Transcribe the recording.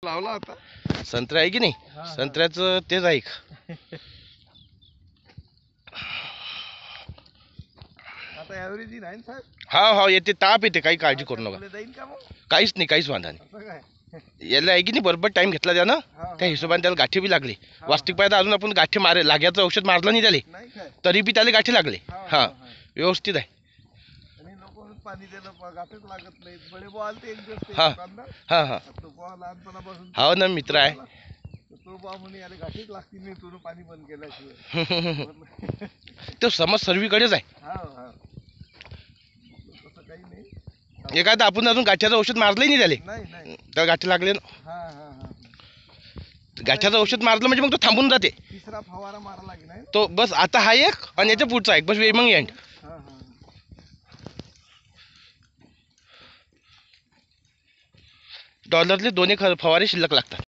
लावला आता संत्रा आहे की नाही? संत्र्याचं तेच ऐक. आता ॲव्हरेज नाही साहेब. हा हा येते, ताप येते, काही काळजी करू नका. जाईन का मग? काहीच नाही, काहीच वांधा नाही. असं काय? याला आहे की नाही बरोबर टाइम घेतला त्यानं, त्या हिशोबाने त्याला गाठी बी लागली. वास्तविक पाहिजे अजून आपण गाठी मारे लाग्याचं औषध मारलं नाही त्याले, नाही काय? तरी बी त्याला गाठी लागले. हा व्यवस्थित आहे. आणि लोक पाणी दिलं गाठच लागत नाहीत. बडे बुवा आलते एक दिवस ते हा. दुकानदार. हा हा तो बुवा लहानपणापासून हो ना, मित्र आहे. तो बुवा म्हणे याला गाठीच लागतील नाही तुझं पाणी बंद केल्याशिवाय. तो समज सर्वीकडेच आहे. हा हा तसं काही नाही. एखादा आपण अजून गाठ्याचं औषध मारलंही नाही त्याले, नाही नाही. त्याला गाठी लागले ना. हा हा हा गाठ्याचं औषध मारलं म्हणजे मग तो थांबून जाते. तिसरा फवारा मारा लागेल नाही. तो बस आता हा एक आणि याच्या पुढचा एक, बस मग एंड. हा हा डॉलरले दोन्ही फवारे शिल्लक लागतात.